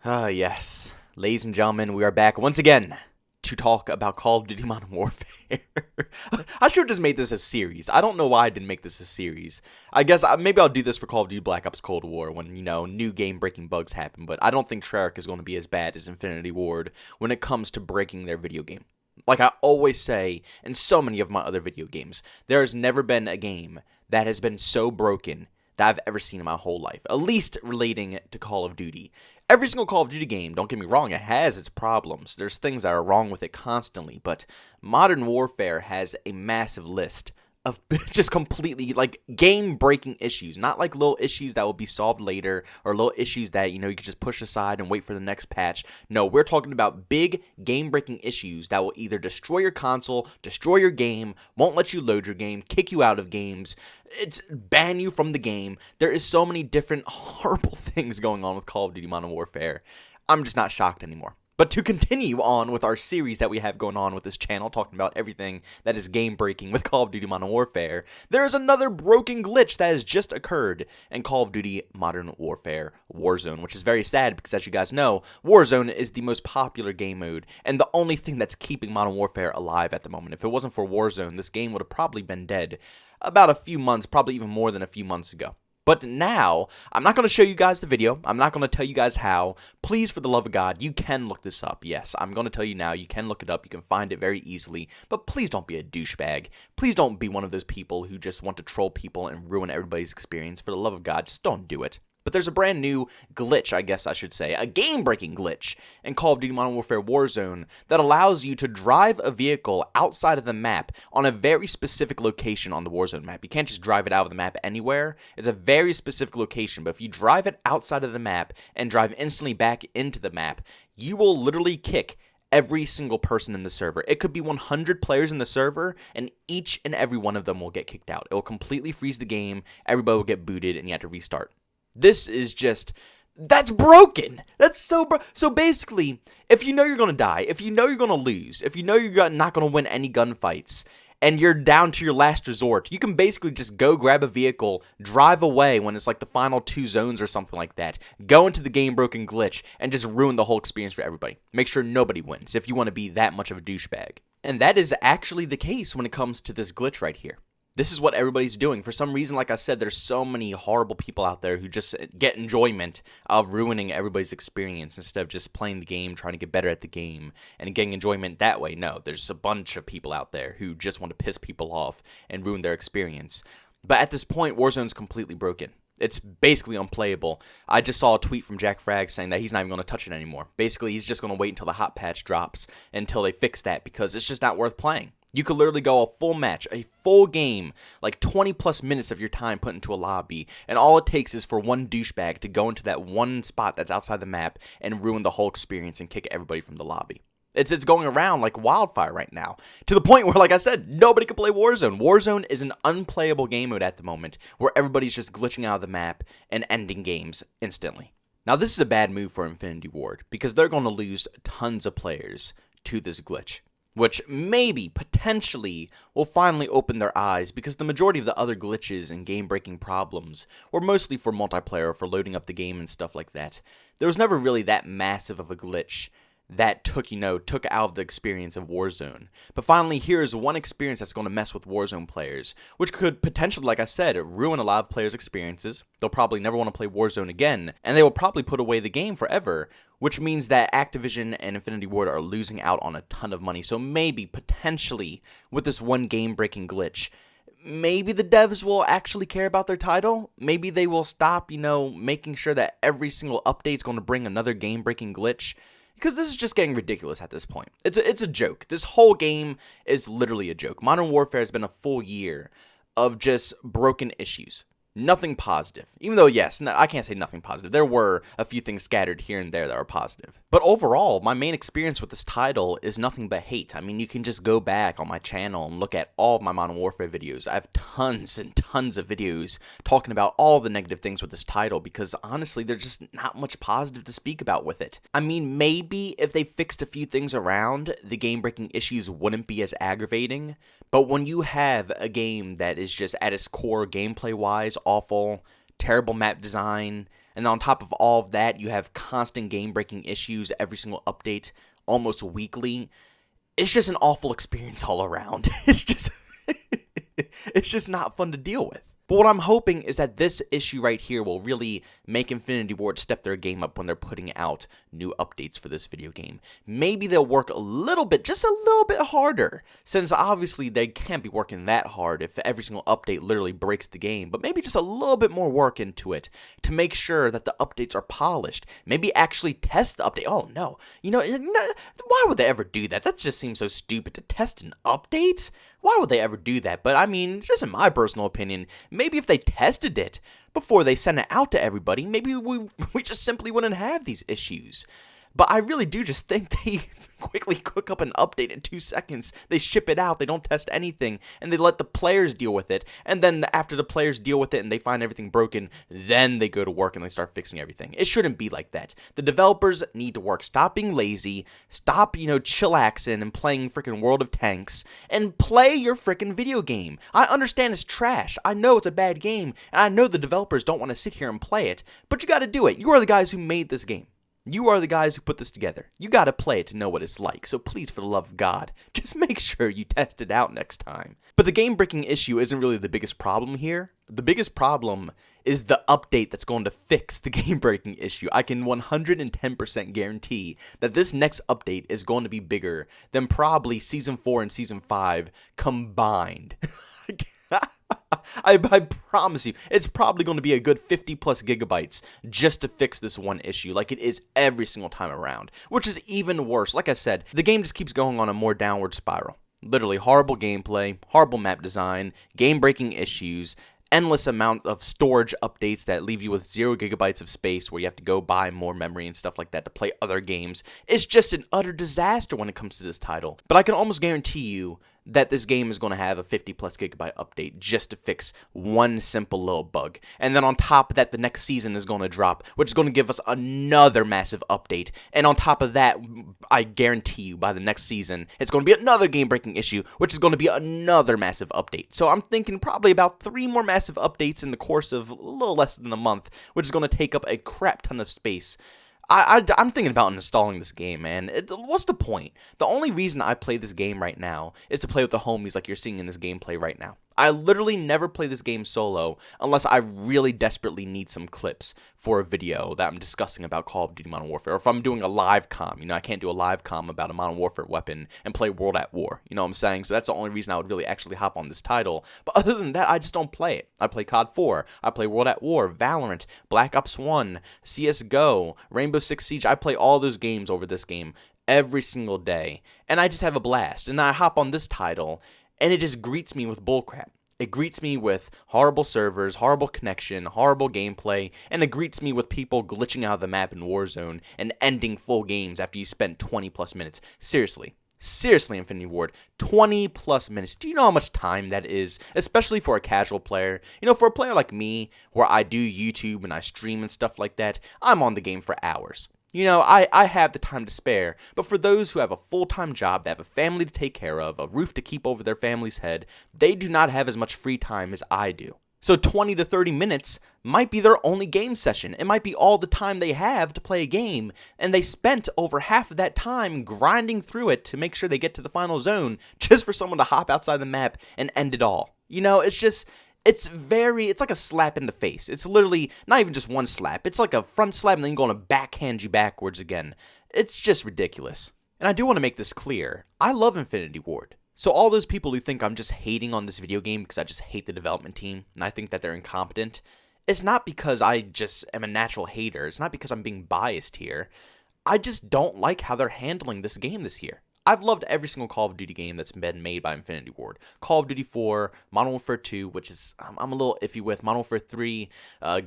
Yes. Ladies and gentlemen, we are back once again to talk about Call of Duty Modern Warfare. I should have just made this a series. I don't know why I didn't make this a series. I guess maybe I'll do this for Call of Duty Black Ops Cold War when, new game-breaking bugs happen, but I don't think Treyarch is going to be as bad as Infinity Ward when it comes to breaking their video game. Like I always say in so many of my other video games, there has never been a game that has been so broken that I've ever seen in my whole life, at least relating to Call of Duty. Every single Call of Duty game, don't get me wrong, it has its problems. There's things that are wrong with it constantly, but Modern Warfare has a massive list of just completely, game-breaking issues. Not like little issues that will be solved later, or little issues that, you can just push aside and wait for the next patch. No, we're talking about big, game-breaking issues that will either destroy your console, destroy your game, won't let you load your game, kick you out of games, ban you from the game. There is so many different horrible things going on with Call of Duty Modern Warfare. I'm just not shocked anymore. But to continue on with our series that we have going on with this channel, talking about everything that is game-breaking with Call of Duty Modern Warfare, there is another broken glitch that has just occurred in Call of Duty Modern Warfare Warzone, which is very sad because, as you guys know, Warzone is the most popular game mode and the only thing that's keeping Modern Warfare alive at the moment. If it wasn't for Warzone, this game would have probably been dead about a few months, probably even more than a few months ago. But now, I'm not going to show you guys the video. I'm not going to tell you guys how. Please, for the love of God, you can look this up. Yes, I'm going to tell you now. You can look it up. You can find it very easily. But please don't be a douchebag. Please don't be one of those people who just want to troll people and ruin everybody's experience. For the love of God, just don't do it. But there's a brand new glitch, I guess I should say, a game-breaking glitch in Call of Duty Modern Warfare Warzone that allows you to drive a vehicle outside of the map on a very specific location on the Warzone map. You can't just drive it out of the map anywhere. It's a very specific location, but if you drive it outside of the map and drive instantly back into the map, you will literally kick every single person in the server. It could be 100 players in the server, and each and every one of them will get kicked out. It will completely freeze the game, everybody will get booted, and you have to restart. This is just, that's broken. That's so basically, if you know you're going to die, if you know you're going to lose, if you know you're not going to win any gunfights, and you're down to your last resort, you can basically just go grab a vehicle, drive away when it's like the final 2 zones or something like that, go into the game-broken glitch, and just ruin the whole experience for everybody. Make sure nobody wins if you want to be that much of a douchebag. And that is actually the case when it comes to this glitch right here. This is what everybody's doing. For some reason, like I said, there's so many horrible people out there who just get enjoyment of ruining everybody's experience instead of just playing the game, trying to get better at the game, and getting enjoyment that way. No, there's a bunch of people out there who just want to piss people off and ruin their experience. But at this point, Warzone's completely broken. It's basically unplayable. I just saw a tweet from Frags saying that he's not even going to touch it anymore. Basically, he's just going to wait until the hot patch drops until they fix that because it's just not worth playing. You could literally go a full match, a full game, like 20 plus minutes of your time put into a lobby, and all it takes is for one douchebag to go into that one spot that's outside the map and ruin the whole experience and kick everybody from the lobby. It's going around like wildfire right now, to the point where, like I said, nobody can play Warzone. Warzone is an unplayable game mode at the moment, where everybody's just glitching out of the map and ending games instantly. Now, this is a bad move for Infinity Ward, because they're going to lose tons of players to this glitch, which maybe, potentially, will finally open their eyes, because the majority of the other glitches and game-breaking problems were mostly for multiplayer, for loading up the game and stuff like that. There was never really that massive of a glitch that took out of the experience of Warzone. But finally, here's one experience that's going to mess with Warzone players, which could potentially, like I said, ruin a lot of players' experiences. They'll probably never want to play Warzone again, and they will probably put away the game forever, which means that Activision and Infinity Ward are losing out on a ton of money. So maybe, potentially, with this one game-breaking glitch, maybe the devs will actually care about their title. Maybe they will stop, making sure that every single update is going to bring another game-breaking glitch. Because this is just getting ridiculous at this point. It's a joke. This whole game is literally a joke. Modern Warfare has been a full year of just broken issues. Nothing positive. Even though, yes, I can't say nothing positive. There were a few things scattered here and there that were positive. But overall, my main experience with this title is nothing but hate. I mean, you can just go back on my channel and look at all of my Modern Warfare videos. I have tons and tons of videos talking about all the negative things with this title because, honestly, there's just not much positive to speak about with it. I mean, maybe if they fixed a few things around, the game-breaking issues wouldn't be as aggravating. But when you have a game that is just at its core gameplay-wise awful, terrible map design, And on top of all of that, you have constant game-breaking issues every single update, almost weekly. It's just an awful experience all around. It's just not fun to deal with. But what I'm hoping is that this issue right here will really make Infinity Ward step their game up when they're putting out new updates for this video game. Maybe they'll work a little bit, just a little bit harder, since obviously they can't be working that hard if every single update literally breaks the game, but maybe just a little bit more work into it to make sure that the updates are polished. Maybe actually test the update. Oh no, why would they ever do that? That just seems so stupid, to test an update. Why would they ever do that? But I mean, just in my personal opinion, maybe if they tested it before they sent it out to everybody, maybe we just simply wouldn't have these issues. But I really do just think they quickly cook up an update in 2 seconds. They ship it out, they don't test anything, and they let the players deal with it. And then after the players deal with it and they find everything broken, then they go to work and they start fixing everything. It shouldn't be like that. The developers need to work. Stop being lazy. Stop, chillaxing and playing freaking World of Tanks, and play your freaking video game. I understand it's trash. I know it's a bad game, and I know the developers don't want to sit here and play it, but you gotta do it. You are the guys who made this game. You are the guys who put this together. You gotta play it to know what it's like, so please, for the love of God, just make sure you test it out next time. But the game-breaking issue isn't really the biggest problem here. The biggest problem is the update that's going to fix the game-breaking issue. I can 110% guarantee that this next update is going to be bigger than probably Season 4 and Season 5 combined. I promise you, it's probably going to be a good 50 plus gigabytes just to fix this one issue, like it is every single time around, which is even worse. Like I said, the game just keeps going on a more downward spiral. Literally horrible gameplay, horrible map design, game-breaking issues, endless amount of storage updates that leave you with 0 gigabytes of space where you have to go buy more memory and stuff like that to play other games. It's just an utter disaster when it comes to this title. But I can almost guarantee you that this game is going to have a 50 plus gigabyte update just to fix one simple little bug. And then on top of that, the next season is going to drop, which is going to give us another massive update. And on top of that, I guarantee you by the next season, it's going to be another game-breaking issue, which is going to be another massive update. So I'm thinking probably about 3 more massive updates in the course of a little less than a month, which is going to take up a crap ton of space. I'm thinking about installing this game, man. What's the point? The only reason I play this game right now is to play with the homies like you're seeing in this gameplay right now. I literally never play this game solo unless I really desperately need some clips for a video that I'm discussing about Call of Duty Modern Warfare. Or if I'm doing a live comm, I can't do a live comm about a Modern Warfare weapon and play World at War. You know what I'm saying? So that's the only reason I would really actually hop on this title. But other than that, I just don't play it. I play COD 4. I play World at War, Valorant, Black Ops 1, CSGO, Rainbow Six Siege. I play all those games over this game every single day. And I just have a blast. And then I hop on this title, and it just greets me with bullcrap. It greets me with horrible servers, horrible connection, horrible gameplay, and it greets me with people glitching out of the map in Warzone and ending full games after you spent 20 plus minutes. Seriously, Infinity Ward, 20 plus minutes. Do you know how much time that is? Especially for a casual player. For a player like me, where I do YouTube and I stream and stuff like that, I'm on the game for hours. I have the time to spare, but for those who have a full-time job, that have a family to take care of, a roof to keep over their family's head, they do not have as much free time as I do. So 20 to 30 minutes might be their only game session. It might be all the time they have to play a game, and they spent over half of that time grinding through it to make sure they get to the final zone just for someone to hop outside the map and end it all. It's like a slap in the face. It's literally not even just one slap. It's like a front slap and then going to backhand you backwards again. It's just ridiculous. And I do want to make this clear. I love Infinity Ward. So all those people who think I'm just hating on this video game because I just hate the development team and I think that they're incompetent, it's not because I just am a natural hater. It's not because I'm being biased here. I just don't like how they're handling this game this year. I've loved every single Call of Duty game that's been made by Infinity Ward. Call of Duty 4, Modern Warfare 2, which is I'm a little iffy with, Modern Warfare 3,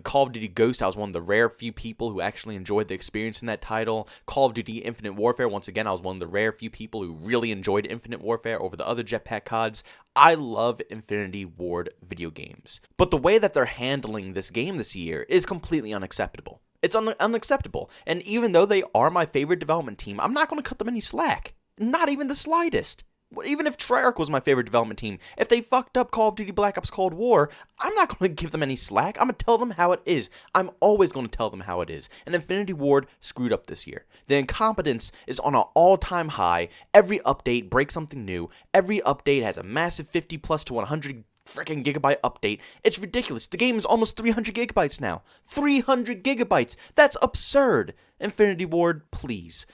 Call of Duty Ghost. I was one of the rare few people who actually enjoyed the experience in that title. Call of Duty Infinite Warfare, once again, I was one of the rare few people who really enjoyed Infinite Warfare over the other jetpack CODs. I love Infinity Ward video games. But the way that they're handling this game this year is completely unacceptable. It's unacceptable. And even though they are my favorite development team, I'm not going to cut them any slack. Not even the slightest. Even if Treyarch was my favorite development team, if they fucked up Call of Duty Black Ops Cold War, I'm not going to give them any slack. I'm going to tell them how it is. I'm always going to tell them how it is. And Infinity Ward screwed up this year. The incompetence is on an all-time high. Every update breaks something new. Every update has a massive 50 plus to 100 freaking gigabyte update. It's ridiculous. The game is almost 300 gigabytes now. 300 gigabytes. That's absurd. Infinity Ward, please.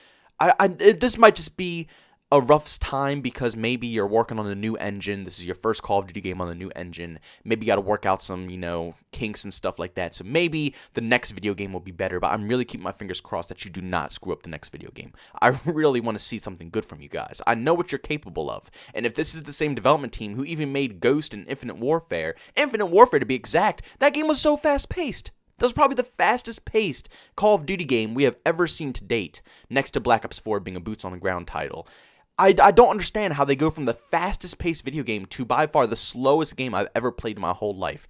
This might just be a rough time because maybe you're working on a new engine. This is your first Call of Duty game on the new engine. Maybe you got to work out some, kinks and stuff like that. So maybe the next video game will be better, but I'm really keeping my fingers crossed that you do not screw up the next video game. I really want to see something good from you guys. I know what you're capable of. And if this is the same development team who even made Ghost and Infinite Warfare to be exact, that game was so fast-paced. That was probably the fastest paced Call of Duty game we have ever seen to date, next to Black Ops 4 being a boots-on-the-ground title. I don't understand how they go from the fastest paced video game to by far the slowest game I've ever played in my whole life.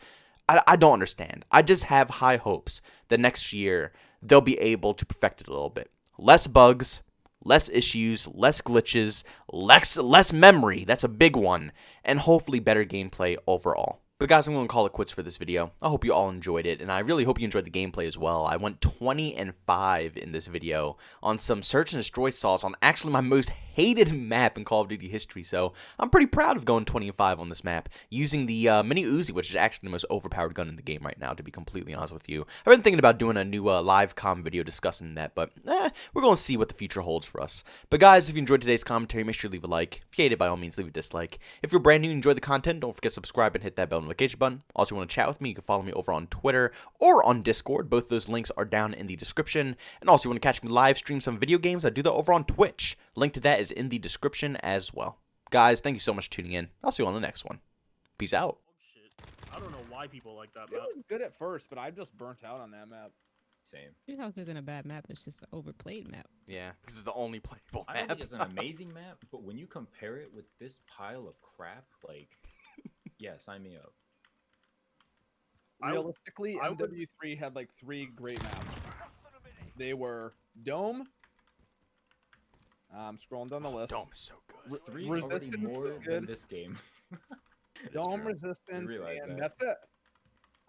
I don't understand. I just have high hopes that next year they'll be able to perfect it a little bit. Less bugs, less issues, less glitches, less memory, that's a big one, and hopefully better gameplay overall. But guys, I'm going to call it quits for this video. I hope you all enjoyed it, and I really hope you enjoyed the gameplay as well. I went 20-5 in this video on some search and destroy sauce on actually my most hated map in Call of Duty history, so I'm pretty proud of going 20-5 on this map, using the Mini Uzi, which is actually the most overpowered gun in the game right now, to be completely honest with you. I've been thinking about doing a new live com video discussing that, but we're going to see what the future holds for us. But guys, if you enjoyed today's commentary, make sure to leave a like. If you hate it, by all means, leave a dislike. If you're brand new and enjoy the content, don't forget to subscribe and hit that bell notification button. Also, want to chat with me, you can follow me over on Twitter or on Discord. Both those links are down in the description. And also, you want to catch me live stream some video games, I do that over on Twitch. Link to that is in the description as well. Guys, thank you so much for tuning in. I'll see you on the next one. Peace out. Oh, shit. I don't know why people like that It map. was good at first, but I just burnt out on that map. Same. Your house isn't a bad map. It's just an overplayed map. Yeah, because it's the only playable I don't map. think it's an amazing map, but when you compare it with this pile of crap, like, yeah, sign me up. Realistically, I would- MW3 had like 3 great maps. They were Dome. I'm scrolling down the list. Dome is so good. Three's already Resistance more was than good. this game. It's Dome, true. Resistance, realize and that. that's it.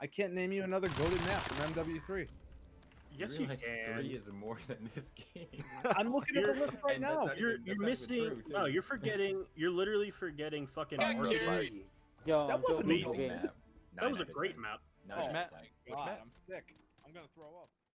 I can't name you another goated map from MW3. Yes, you realize can. 3 is more than this game. I'm looking at the list right And that's now. not You're even- that's not even missing. true, too. No, you're forgetting. You're literally forgetting fucking RP. Yo, That wasn't amazing. amazing. Map. That was a 9 out of great 10. map. 9 Which out of map? 10. Which God, map? I'm sick. I'm gonna throw up.